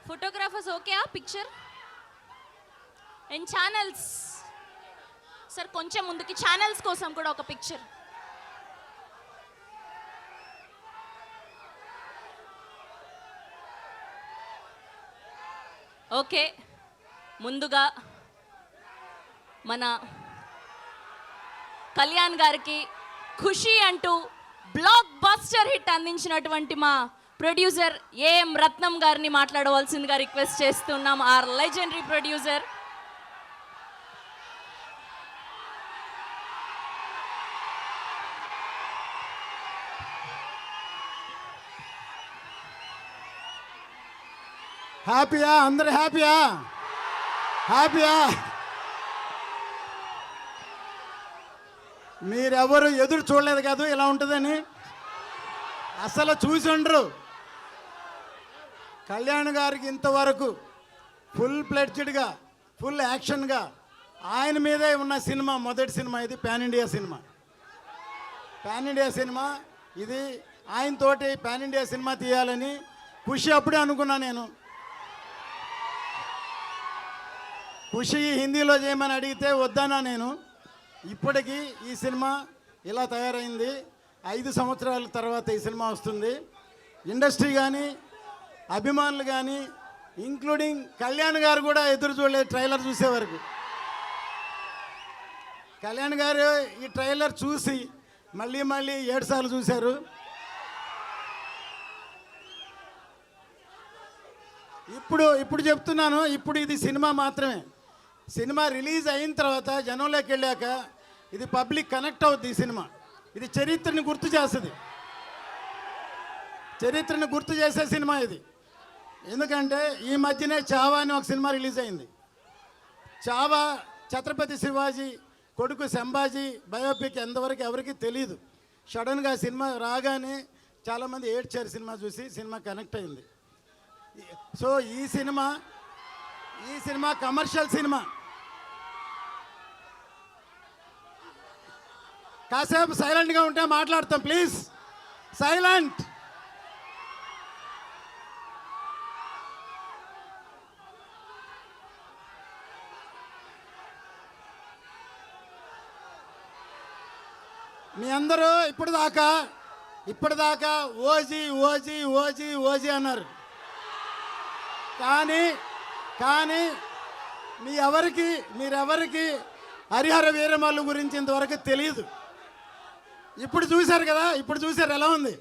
Photographers okay ఆ picture and channels sir కొంచెం ముందుకి ఛానల్స్ కోసం కూడా ఒక పిక్చర్. ఓకే, ముందుగా మన కళ్యాణ్ గారికి ఖుషి అంటూ బ్లాక్ బస్టర్ హిట్ అందించినటువంటి మా ప్రొడ్యూసర్ ఏఎం రత్నం గారిని మాట్లాడవలసిందిగా రిక్వెస్ట్ చేస్తున్నాం. Our legendary producer. హ్యాపీయా? అందరు హ్యాపీయా? హ్యాపీయా? మీరెవరు ఎదురు చూడలేదు కాదు ఇలా ఉంటుందని. అసలు చూసి ఉండరు. కళ్యాణ్ గారికి ఇంతవరకు ఫుల్ ప్లెడ్జ్డ్గా ఫుల్ యాక్షన్గా ఆయన మీదే ఉన్న సినిమా మొదటి సినిమా ఇది. Pan India cinema. Pan India cinema ఇది. ఆయనతోటి పాన్ ఇండియా సినిమా తీయాలని ఖుషి అప్పుడే అనుకున్నా నేను. ఖుషి హిందీలో చేయమని అడిగితే వద్దన్నా నేను. ఇప్పటికీ ఈ సినిమా ఇలా తయారైంది. 5 సంవత్సరాల తర్వాత ఈ సినిమా వస్తుంది. ఇండస్ట్రీ కానీ అభిమానులు కానీ ఇంక్లూడింగ్ కళ్యాణ్ గారు కూడా ఎదురు చూడలేదు ట్రైలర్ చూసే వరకు. కళ్యాణ్ గారు ఈ ట్రైలర్ చూసి మళ్ళీ 7 సార్లు చూశారు. ఇప్పుడు చెప్తున్నాను, ఇప్పుడు ఇది సినిమా మాత్రమే. సినిమా రిలీజ్ అయిన తర్వాత జనంలోకి వెళ్ళాక ఇది పబ్లిక్ కనెక్ట్ అవుద్ది. ఈ సినిమా ఇది చరిత్రని గుర్తు చేస్తుంది. చరిత్రను గుర్తు చేసే సినిమా ఇది. ఎందుకంటే ఈ మధ్యనే చావా అని ఒక సినిమా రిలీజ్ అయింది. చావా ఛత్రపతి శివాజీ కొడుకు సంభాజీ బయోపిక్ ఎంతవరకు ఎవరికి తెలియదు. సడన్గా సినిమా రాగానే చాలామంది ఏడ్చారు సినిమా చూసి. సినిమా కనెక్ట్ అయింది. సో ఈ సినిమా కమర్షియల్ సినిమా. కాసేపు సైలెంట్గా ఉంటే మాట్లాడతాం ప్లీజ్. సైలెంట్. మీ అందరూ ఇప్పటిదాకా ఓజీ ఓజీ ఓజీ ఓజీ అన్నారు. కానీ మీరెవరికి హరిహర వీరమల్లు గురించి ఇంతవరకు తెలియదు. ఇప్పుడు చూశారు కదా. ఇప్పుడు చూశారు ఎలా ఉంది.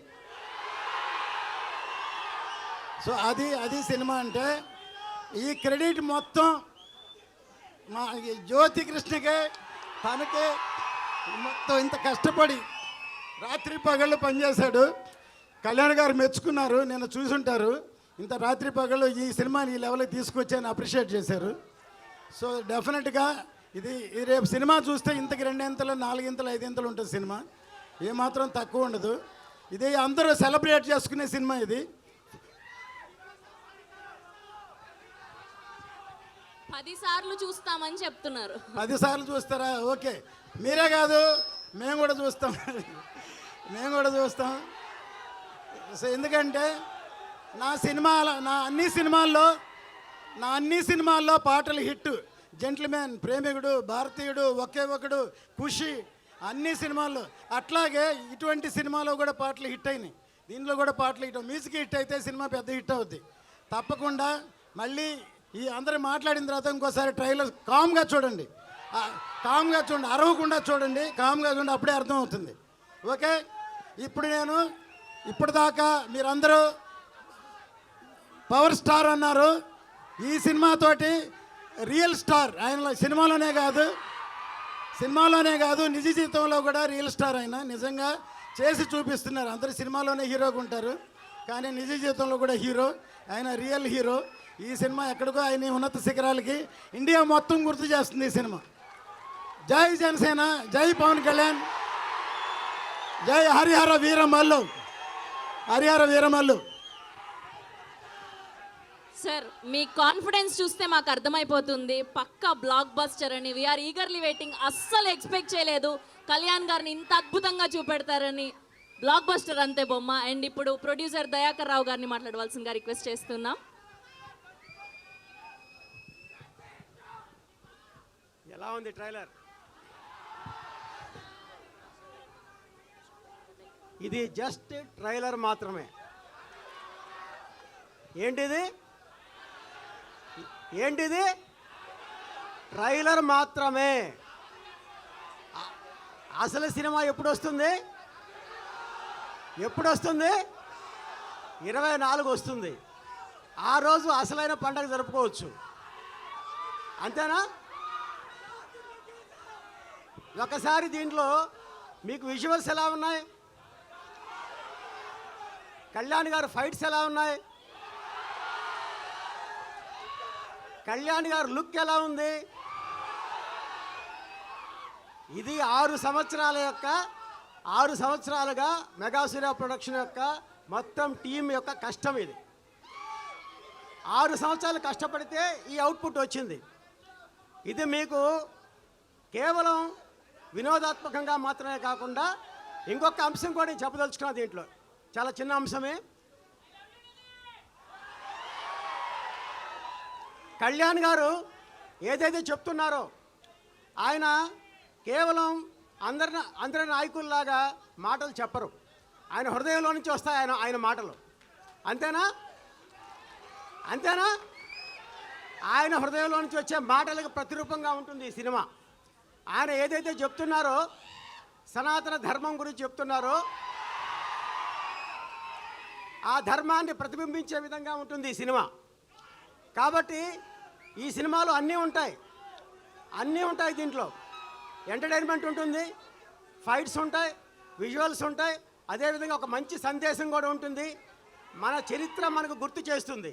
సో అది సినిమా అంటే. ఈ క్రెడిట్ మొత్తం మా జ్యోతి కృష్ణకే, తనకే. మొత్తం ఇంత కష్టపడి రాత్రి పగళ్ళు పనిచేశాడు. కళ్యాణ్ గారు మెచ్చుకున్నారు, నేను చూసుంటారు. ఇంత రాత్రి పగళ్ళు ఈ సినిమాని ఈ లెవెల్కి తీసుకొచ్చి అప్రిషియేట్ చేశారు. సో డెఫినెట్గా ఇది రేపు సినిమా చూస్తే ఇంతకి 2 ఇంతలు 4 ఇంతలు 5 ఇంతలు ఉంటుంది సినిమా. ఏమాత్రం తక్కువ ఉండదు. ఇది అందరూ సెలబ్రేట్ చేసుకునే సినిమా ఇది. 10 సార్లు చూస్తామని చెప్తున్నారు. 10 సార్లు చూస్తారా? ఓకే, మీరే కాదు మేము కూడా చూస్తాం. సో ఎందుకంటే నా అన్ని సినిమాల్లో పాటలు హిట్. జెంట్ల్మెన్, ప్రేమికుడు, భారతీయుడు, ఒకే ఒకడు, ఖుషి, అన్ని సినిమాల్లో. అట్లాగే ఇటువంటి సినిమాలో కూడా పాటలు హిట్ అయినాయి. దీనిలో కూడా పాటలు హిట్. మ్యూజిక్ హిట్ అయితే సినిమా పెద్ద హిట్ అవుద్ది తప్పకుండా. మళ్ళీ ఈ అందరూ మాట్లాడిన తర్వాత ఇంకోసారి ట్రైలర్ కామ్గా చూడండి. అరవకుండా చూడండి. కామ్గా చూడండి, అప్పుడే అర్థం అవుతుంది. ఓకే, ఇప్పటిదాకా మీరందరూ పవర్ స్టార్ అన్నారు. ఈ సినిమాతోటి రియల్ స్టార్ ఆయన. సినిమాలోనే కాదు నిజ జీవితంలో కూడా రియల్ స్టార్ ఆయన. నిజంగా చేసి చూపిస్తున్నారు. అందరు సినిమాలోనే హీరోగా ఉంటారు, కానీ నిజ జీవితంలో కూడా హీరో ఆయన. Real hero. ఈ సినిమా ఎక్కడికో ఆయన ఉన్నత శిఖరాలకి ఇండియా మొత్తం గుర్తు చేస్తుంది ఈ సినిమా. జై జనసేన, జై పవన్ కళ్యాణ్, జై హరిహర వీరమల్లు. సార్ మీ కాన్ఫిడెన్స్ చూస్తే మాకు అర్థమైపోతుంది పక్కా బ్లాక్ బస్టర్ అని. We are eagerly waiting. అస్సలు ఎక్స్పెక్ట్ చేయలేదు కళ్యాణ్ గారిని ఇంత అద్భుతంగా చూపెడతారని. బ్లాక్ బస్టర్ అంతే బొమ్మ. అండ్ ఇప్పుడు ప్రొడ్యూసర్ దయాకర్ రావు గారిని మాట్లాడవలసిందిగా రిక్వెస్ట్ చేస్తున్నాం. ఎలా ఉంది ట్రైలర్? ఇది జస్ట్ ట్రైలర్ మాత్రమే. ఏంటిది? ఏంటిది? ట్రైలర్ మాత్రమే. అసలు సినిమా ఎప్పుడు వస్తుంది? ఎప్పుడు వస్తుంది? 24 వస్తుంది. ఆ రోజు అసలైన పండగ జరుపుకోవచ్చు. అంతేనా? ఒకసారి దీంట్లో మీకు విజువల్స్ ఎలా ఉన్నాయి? కళ్యాణ్ గారు ఫైట్స్ ఎలా ఉన్నాయి? కళ్యాణ్ గారు లుక్ ఎలా ఉంది? ఇది 6 సంవత్సరాలుగా మెగాసూర్య ప్రొడక్షన్ యొక్క మొత్తం టీం యొక్క కష్టం. ఇది 6 సంవత్సరాలు కష్టపడితే ఈ అవుట్పుట్ వచ్చింది. ఇది మీకు కేవలం వినోదాత్మకంగా మాత్రమే కాకుండా ఇంకొక అంశం కూడా నేను చెప్పదలుచుకున్నా. దీంట్లో చాలా చిన్న అంశమే. కళ్యాణ్ గారు ఏదైతే చెప్తున్నారో ఆయన కేవలం అందరి నాయకుల్లాగా మాటలు చెప్పరు. ఆయన హృదయంలో నుంచి వస్తాయి ఆయన మాటలు. అంతేనా? ఆయన హృదయంలో నుంచి వచ్చే మాటలకు ప్రతిరూపంగా ఉంటుంది ఈ సినిమా. ఆయన ఏదైతే చెప్తున్నారో సనాతన ధర్మం గురించి చెప్తున్నారో ఆ ధర్మాన్ని ప్రతిబింబించే విధంగా ఉంటుంది ఈ సినిమా. కాబట్టి ఈ సినిమాలో అన్నీ ఉంటాయి. దీంట్లో ఎంటర్టైన్మెంట్ ఉంటుంది, ఫైట్స్ ఉంటాయి, విజువల్స్ ఉంటాయి, అదేవిధంగా ఒక మంచి సందేశం కూడా ఉంటుంది. మన చరిత్ర మనకు గుర్తు చేస్తుంది.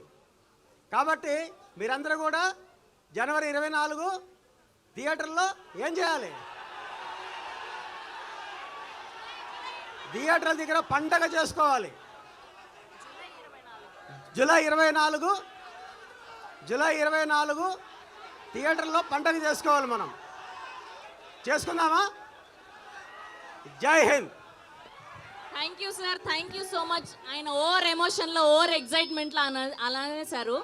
కాబట్టి మీరందరూ కూడా జనవరి 24 థియేటర్లో ఏం చేయాలి? థియేటర్ల దగ్గర పండగ చేసుకోవాలి. జూలై 24 థియేటర్లో పండగ చేసుకోవాలి. మనం చేసుకుందామా? జై Hind. Thank you sir, thank you so much. ఆయన ఓవర్ ఎమోషన్లో ఓవర్ ఎగ్జైట్మెంట్లో అలానే సారు.